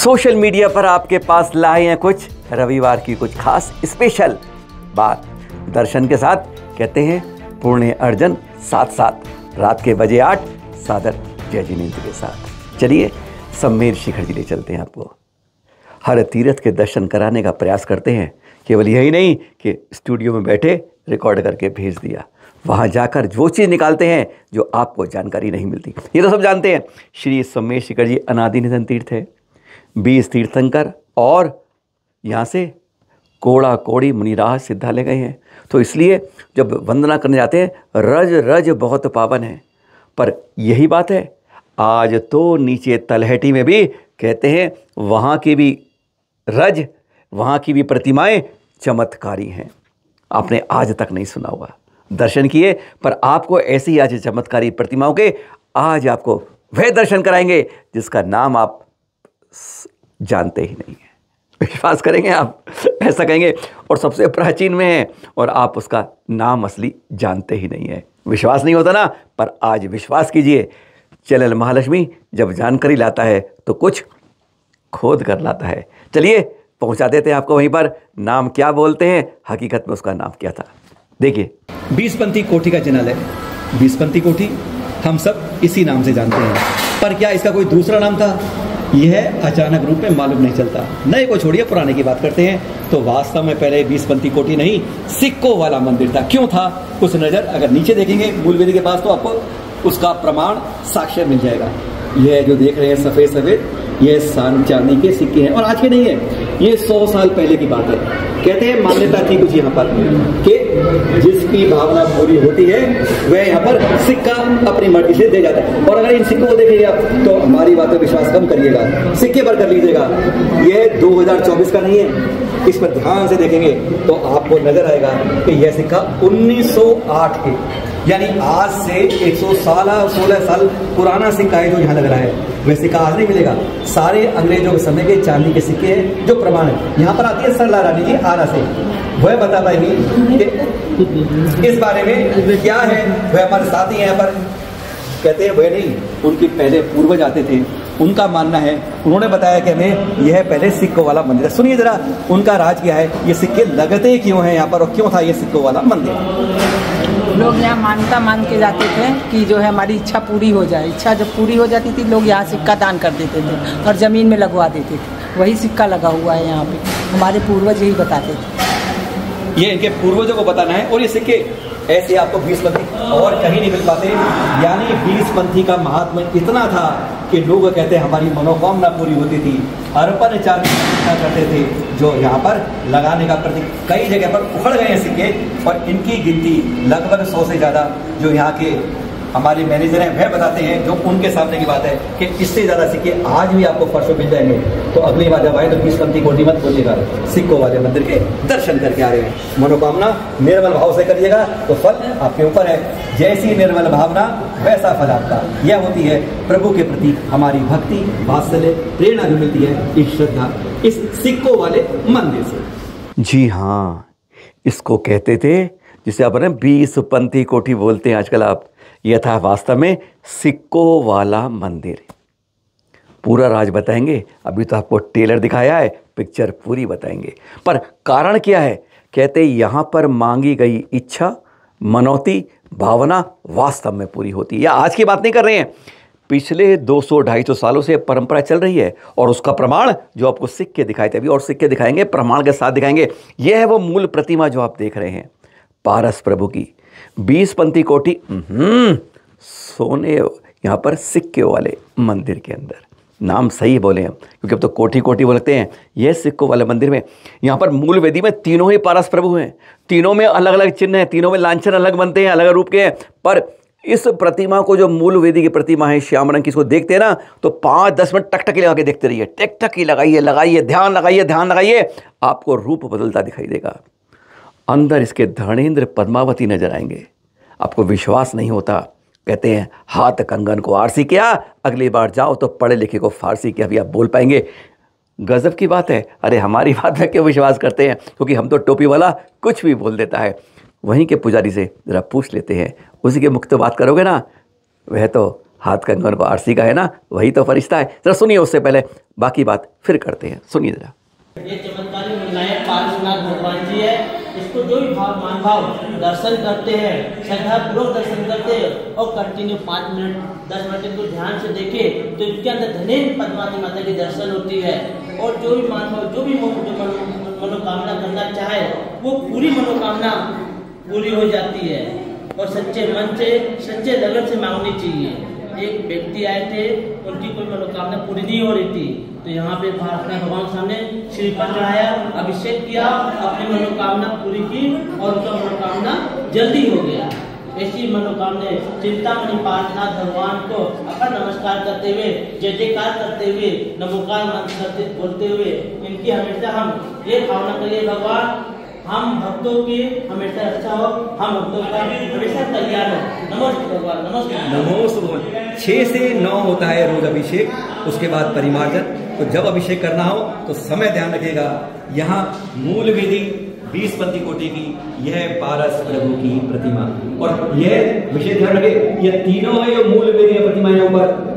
Social media पर आपके पास लाए हैं कुछ रविवार की कुछ खास स्पेशल बात। दर्शन के साथ कहते हैं पुण्य अर्जन साथ साथ रात के बजे 8 सादर जय जिनेंद्र के साथ। चलिए सम्मेर शिखर जी ले चलते हैं आपको। हर तीर्थ के दर्शन कराने का प्रयास करते हैं। केवल यही नहीं कि स्टूडियो में बैठे रिकॉर्ड करके भेज दिया, वहाँ जाकर वो चीज़ निकालते हैं जो आपको जानकारी नहीं मिलती। ये तो सब जानते हैं, श्री सम्मेर शिखर जी अनादि निधन तीर्थ है, 20 तीर्थंकर और यहाँ से कोड़ा कोड़ी मुनिराज सिद्धालय गए हैं। तो इसलिए जब वंदना करने जाते हैं, रज रज बहुत पावन है। पर यही बात है, आज तो नीचे तलहटी में भी कहते हैं वहाँ की भी रज, वहाँ की भी प्रतिमाएं चमत्कारी हैं। आपने आज तक नहीं सुना होगा, दर्शन किए, पर आपको ऐसी आज चमत्कारी प्रतिमाओं के आज आपको वह दर्शन कराएंगे जिसका नाम आप जानते ही नहीं है। विश्वास करेंगे आप, ऐसा कहेंगे और सबसे प्राचीन में है और आप उसका नाम असली जानते ही नहीं है। विश्वास नहीं होता ना, पर आज विश्वास कीजिए। चैनल महालक्ष्मी जब जानकारी लाता है तो कुछ खोद कर लाता है। चलिए पहुंचा देते हैं आपको वहीं पर। नाम क्या बोलते हैं, हकीकत में उसका नाम क्या था, देखिए। 20पंथी कोठी का जिनालय, 20पंथी कोठी हम सब इसी नाम से जानते हैं, पर क्या इसका कोई दूसरा नाम था, यह अचानक रूप में मालूम नहीं चलता। नए को छोड़िए, पुराने की बात करते हैं तो वास्तव में पहले 20पंथी कोठी नहीं, सिक्कों वाला मंदिर था। क्यों था, कुछ नजर अगर नीचे देखेंगे मूल वेदी के पास तो आपको उसका प्रमाण साक्ष्य मिल जाएगा। यह जो देख रहे हैं सफेद सफेद, ये चांदी के सिक्के हैं और आज के नहीं है, ये 100 साल पहले की बात है। कहते हैं मान्यता थी कुछ यहाँ पर कि जिसकी भावना पूरी होती है वह यहाँ पर सिक्का अपनी मर्जी से दे जाता है। और अगर इन सिक्कों को देखेंगे आप तो हमारी बात पर विश्वास कम करिएगा, सिक्के पर कर लीजिएगा। ये 2024 का नहीं है, इस पर ध्यान से देखेंगे तो आपको नजर आएगा कि यह सिक्का 1908 के, यानी आज से 116 साल पुराना सिक्का है जो यहाँ लग रहा है। वह सिक्का आज नहीं मिलेगा, सारे अंग्रेजों के समय के चांदी के सिक्के हैं जो प्रमाण है। यहाँ पर आती है सरला रानी जी आरा से, वह बता पाएगी कि इस बारे में क्या है। वह हमारे साथ ही यहाँ पर कहते हैं, वह नहीं, उनके पहले पूर्वज आते थे, उनका मानना है, उन्होंने बताया कि हमें यह पहले सिक्कों वाला मंदिर है। सुनिए जरा उनका राज क्या है, ये सिक्के लगते क्यों हैं यहाँ पर और क्यों था ये सिक्कों वाला मंदिर। लोग यहाँ मान्यता मान के जाते थे कि जो है हमारी इच्छा पूरी हो जाए। इच्छा जब पूरी हो जाती थी लोग यहाँ सिक्का दान कर देते थे और ज़मीन में लगवा देते थे। वही सिक्का लगा हुआ है यहाँ पे, हमारे पूर्वज यही बताते थे। ये इनके पूर्वजों को बताना है। और ये सिक्के ऐसे आपको 20पंथी और कहीं नहीं मिल पाते। यानी 20पंथी का महात्म्य इतना था कि लोग कहते हैं हमारी मनोकामना पूरी होती थी। अर्पण चांदी करते थे जो यहाँ पर लगाने का प्रतीक। कई जगह पर उखड़ गए हैं सिक्के और इनकी गिनती लगभग 100 से ज़्यादा जो यहाँ के हमारे मैनेजर हैं वह बताते हैं, जो उनके सामने की बात है कि इससे ज़्यादा सिक्के आज भी आपको फर्श में मिल जाएंगे। तो अगली बार जब आए तो 20पंथी कोठी मत बोलिएगा, सिक्कों वाले मंदिर के दर्शन करके आ रहे हैं। मनोकामना निर्मल भाव से करिएगा तो फल आपके ऊपर है। जैसी निर्मल भावना वैसा फल आपका। यह होती है प्रभु के प्रति हमारी भक्ति, वात्सल्य, प्रेरणा भी मिलती है इस श्रद्धा, इस सिक्कों वाले मंदिर से। जी हाँ, इसको कहते थे जिसे आप 20पंथी कोठी बोलते हैं आजकल आप। यह था वास्तव में सिक्कों वाला मंदिर। पूरा राज बताएंगे, अभी तो आपको ट्रेलर दिखाया है, पिक्चर पूरी बताएंगे। पर कारण क्या है, कहते यहाँ पर मांगी गई इच्छा, मनौती, भावना वास्तव में पूरी होती है। या आज की बात नहीं कर रहे हैं, पिछले 200-250 सालों से परंपरा चल रही है और उसका प्रमाण जो आपको सिक्के दिखाए थे अभी, और सिक्के दिखाएंगे, प्रमाण के साथ दिखाएंगे। यह है वो मूल प्रतिमा जो आप देख रहे हैं पारस प्रभु की। 20पंथी कोठी सोने यहाँ पर सिक्के वाले मंदिर के अंदर। नाम सही बोले हम, क्योंकि अब तो कोठी कोठी बोलते हैं। यह सिक्कों वाले मंदिर में यहाँ पर मूल वेदी में तीनों ही पारस प्रभु हैं। तीनों में अलग अलग चिन्ह हैं, तीनों में लांछन अलग बनते हैं, अलग रूप के हैं। पर इस प्रतिमा को जो मूल वेदी की प्रतिमा है श्याम रंग की, इसको देखते हैं ना तो 5-10 मिनट टकटकी लगा के देखते रहिए। टकटकी लगाइए, ध्यान लगाइए, आपको रूप बदलता दिखाई देगा। अंदर इसके धर्णेंद्र पद्मावती नजर आएंगे। आपको विश्वास नहीं होता, कहते हैं हाथ कंगन को आरसी किया, अगली बार जाओ तो पढ़े लिखे को फारसी किया। अभी आप बोल पाएंगे, गजब की बात है। अरे हमारी बात में क्यों विश्वास करते हैं, क्योंकि हम तो टोपी वाला कुछ भी बोल देता है। वहीं के पुजारी से ज़रा पूछ लेते हैं, उसी के मुख तो बात करोगे ना, वह तो हाथ कंगन को आरसी का है ना, वही तो फरिश्ता है। जरा सुनिए, उससे पहले बाकी बात फिर करते हैं, सुनिए जरा। ये चमत्कारी निर्णायक पार्श्वनाथ भगवान जी है। इसको जो भी मान भाव दर्शन करते हैं, श्रद्धा पूर्वक दर्शन करते हैं और कंटिन्यू 5 मिनट 10 मिनट इनको ध्यान से देखे तो इसके अंदर धनेन पद्मावती माता की दर्शन होती है। और जो भी मान भाव, जो भी मनोकामना करना चाहे वो पूरी मनोकामना पूरी हो जाती है। और सच्चे मन से, सच्चे लगन से मांगनी चाहिए। एक व्यक्ति आए थे, उनकी कोई मनोकामना पूरी नहीं हो रही थी, तो यहाँ पे अपने भगवान सामने श्रीफल चढ़ाया, अभिषेक किया, अपनी मनोकामना पूरी की और उनका मनोकामना जल्दी हो गया। ऐसी मनोकामना चिंतामणि पार्थनाथ भगवान को अपन नमस्कार करते हुए, जय जयकार करते हुए, नमोकार मंत्र करते बोलते हुए इनकी हमेशा हम ये भावना करिए, भगवान हम भक्तों की हमेशा अच्छा हो, हम भक्तों का हमेशा तैयार हो। नमस्ते भगवान, नमस्ते। नमोस्तु भगवान। 6 से 9 होता है रोज अभिषेक, उसके बाद परिमार्जन। तो जब अभिषेक करना हो तो समय ध्यान रखिएगा। यहाँ मूल विधि 20 पंथी कोटि की, यह पारस प्रभु की प्रतिमा, और यह विशेष ध्यान रखे, ये तीनों है जो मूल विधि प्रतिमा है ऊपर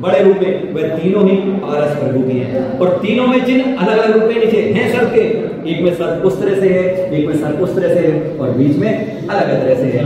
बड़े रूप में, वह तीनों ही पारस प्रभु की हैं। और तीनों में जिन अलग अलग रूप में नीचे हैं सर्प के, एक में सर्प उस तरह से है, एक में सर्प उस तरह से है, और बीच में अलग अलग तरह से है।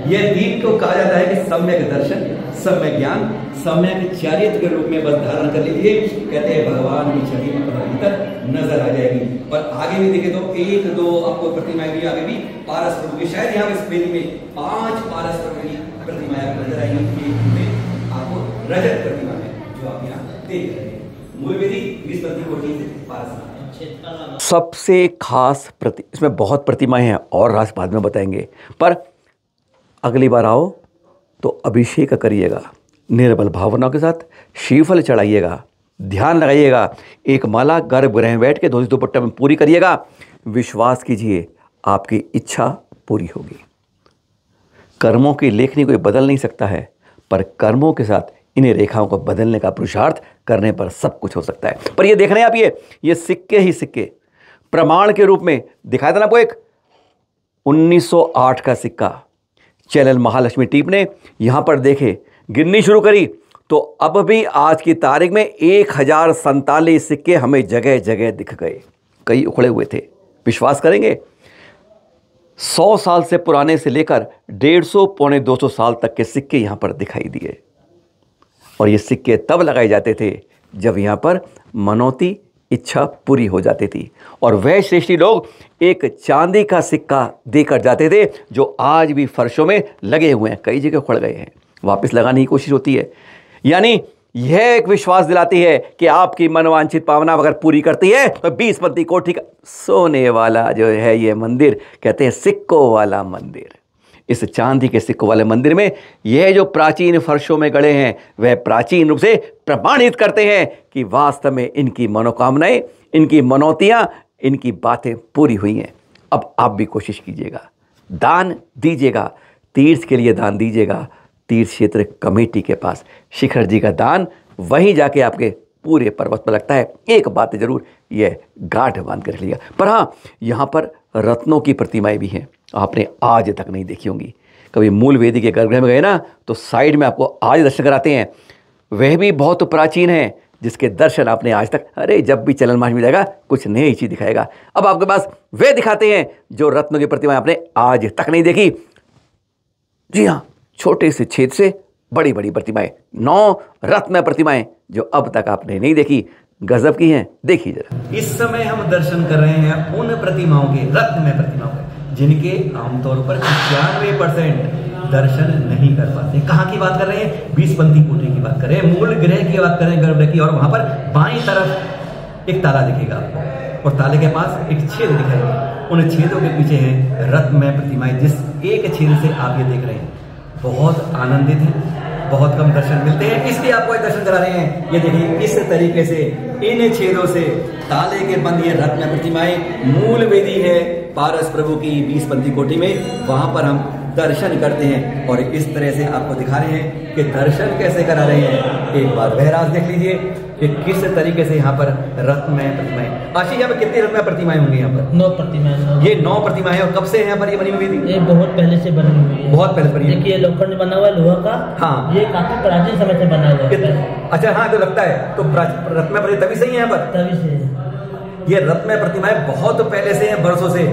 यह दीप को कहा जाता है कि सम्यक दर्शन, सम्यक ज्ञान, सम्यक चरित्र के रूप में बस धारण कर लीजिए। कहते हैं भगवान की छवि भीतर नजर आ जाएगी। और आगे भी देखे तो 1 2 आपको प्रतिमाएं भी आगे भी पारस प्रभु की, शायद यहाँ इस वेदी में 5 पारस प्रभु की प्रतिमाएं नजर आएंगी। आपको रजत प्रतिमा है जो आप यहाँ देख रहे हैं। मूल विधि 20 पंथी कोटि से पारस। सबसे खास इसमें बहुत प्रतिमाएं हैं और राज बाद में बताएंगे, पर अगली बार आओ तो अभिषेक करिएगा, निर्बल भावनाओं के साथ श्रीफल चढ़ाइएगा, ध्यान लगाइएगा, एक माला गर्भगृह में बैठ के धोती दुपट्टा में पूरी करिएगा। विश्वास कीजिए आपकी इच्छा पूरी होगी। कर्मों की लेखनी कोई बदल नहीं सकता है, पर कर्मों के साथ इन्हें रेखाओं को बदलने का पुरुषार्थ करने पर सब कुछ हो सकता है। पर ये देख रहे हैं आप, ये सिक्के ही सिक्के प्रमाण के रूप में दिखाया था ना आपको। एक 1908 का सिक्का चैनल महालक्ष्मी टीप ने यहां पर देखे, गिननी शुरू करी तो अब भी आज की तारीख में 1047 सिक्के हमें जगह जगह दिख गए। कई उखड़े हुए थे। विश्वास करेंगे 100 साल से पुराने से लेकर 150 पौने 200 साल तक के सिक्के यहां पर दिखाई दिए। और ये सिक्के तब लगाए जाते थे जब यहाँ पर मनौती इच्छा पूरी हो जाती थी। और वह श्रेष्ठी लोग एक चांदी का सिक्का देकर जाते थे जो आज भी फर्शों में लगे हुए हैं, कई जगह उखड़ गए हैं, वापस लगाने की कोशिश होती है। यानी यह एक विश्वास दिलाती है कि आपकी मनोवांछित भावना अगर पूरी करती है तो 20 पंथी कोटि का सोने वाला जो है ये मंदिर, कहते हैं सिक्कों वाला मंदिर। इस चांदी के सिक्कों वाले मंदिर में यह जो प्राचीन फर्शों में गड़े हैं वह प्राचीन रूप से प्रमाणित करते हैं कि वास्तव में इनकी मनोकामनाएं, इनकी मनौतियां, इनकी बातें पूरी हुई हैं। अब आप भी कोशिश कीजिएगा, दान दीजिएगा, तीर्थ के लिए दान दीजिएगा। तीर्थ क्षेत्र कमेटी के पास शिखर जी का दान वहीं जाके आपके पूरे पर्वत पर लगता है। एक बात जरूर यह गांठ बांध कर रख लिया। पर हाँ, यहाँ पर रत्नों की प्रतिमाएं भी हैं, आपने आज तक नहीं देखी होंगी। कभी मूल वेदी के गर्भगृह में गए ना तो साइड में आपको आज दर्शन कराते हैं, वह भी बहुत प्राचीन है जिसके दर्शन आपने आज तक, अरे जब भी चलन मास में जाएगा कुछ नई चीज दिखाएगा। अब आपके पास वे दिखाते हैं जो रत्नों की प्रतिमाएं आपने आज तक नहीं देखी। जी हाँ, छोटे से छेद से बड़ी बड़ी प्रतिमाएं, 9 रत्न प्रतिमाएं जो अब तक आपने नहीं देखी, गजब की हैं। देखिए जरा। इस समय हम दर्शन कर रहे हैं उन प्रतिमाओं के, रत्नमय प्रतिमाओं के, जिनके आमतौर पर 95% दर्शन नहीं कर पाते। कहाँ की बात कर रहे हैं? 20 पंथी कोटि की बात कर रहे हैं, मूल ग्रह की बात कर रहे हैं, गर्भगृह की। और वहां पर बाईं तरफ एक ताला दिखेगा और ताले के पास एक छेद दिखाएगा। उन छेदों के पीछे है रत्नमय प्रतिमाएं, जिस एक छेद से आप ये देख रहे हैं। बहुत आनंदित हैं, बहुत कम दर्शन मिलते हैं, इसलिए आपको एक दर्शन करा रहे हैं। ये देखिए, इस तरीके से इन छेदों से ताले के बंद ये रत्न प्रतिमाएं, मूल वेदी है पारस प्रभु की 20 पंथी कोटि में, वहां पर हम दर्शन करते हैं। और इस तरह से आपको दिखा रहे हैं कि दर्शन कैसे करा रहे हैं। एक बार वह राज देख लीजिए कि किस तरीके से यहाँ पर रत्नमय प्रतिमाएं। आशी, यहाँ पर कितनी रत्नमय प्रतिमाएं होंगी? यहाँ पर 9 प्रतिमाएं। ये 9 प्रतिमाएं। और कब से यहाँ पर ये बनी हुई थी? ये बहुत पहले से बनी हुई है। बहुत पहले बनी है। देखिए लोखंड बना हुआ है, लोहा का। हाँ। ये काफी प्राचीन समय से बना हुआ है। अच्छा, हाँ, तो लगता है तो रत्नमय प्रतिमा तभी से ही है यहाँ पर। तभी से ये रत्नमय प्रतिमाएं बहुत पहले से हैं, बरसों से।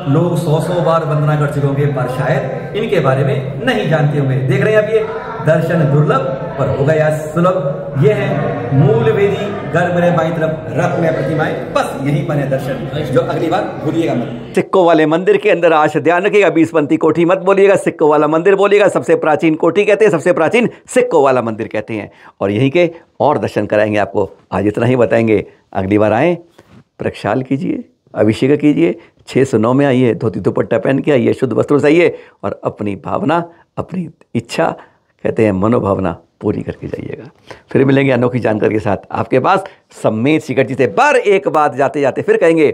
लोग 100 बार वंदना कर चुके होंगे, पर शायद इनके बारे में नहीं जानते होंगे। देख रहे हैं आप, ये दर्शन दुर्लभ पर हो गया सुलभ। ये है मूल वेदी गर्भ में बाई तरफ रत्नमय प्रतिमाएं। बस यहीं पर है दर्शन, जो अगली बार भूलिएगा मत। सिक्कों वाले मंदिर के अंदर आज ध्यान रखिएगा, 20पंथी कोठी मत बोलिएगा, सिक्कों वाला मंदिर बोलिएगा। सबसे प्राचीन कोठी कहते हैं, सबसे प्राचीन सिक्कों वाला मंदिर कहते हैं। और यहीं के और दर्शन कराएंगे आपको। आज इतना ही बताएंगे, अगली बार आए, प्रक्षाल कीजिए, अभिषेक कीजिए, 609 में आइए, धोती दुपट्टा पहन के आइए, शुद्ध वस्त्रों से आइए और अपनी भावना, अपनी इच्छा, कहते हैं मनोभावना पूरी करके जाइएगा। फिर मिलेंगे अनोखी जानकारी के साथ आपके पास सम्मेत शिखर जी से। पर एक बात जाते जाते फिर कहेंगे,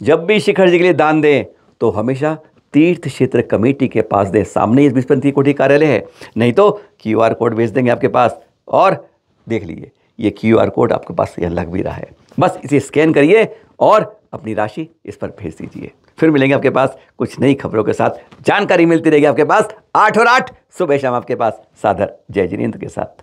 जब भी शिखर जी के लिए दान दें तो हमेशा तीर्थ क्षेत्र कमेटी के पास दें। सामने ही 20पंथी कोठी कार्यालय है, नहीं तो QR कोड भेज देंगे आपके पास। और देख लीजिए, ये QR कोड आपके पास यह लग भी रहा है। बस इसे स्कैन करिए और अपनी राशि इस पर भेज दीजिए। फिर मिलेंगे आपके पास कुछ नई खबरों के साथ। जानकारी मिलती रहेगी आपके पास 8 और 8 सुबह शाम आपके पास सादर जय जिनेंद्र के साथ।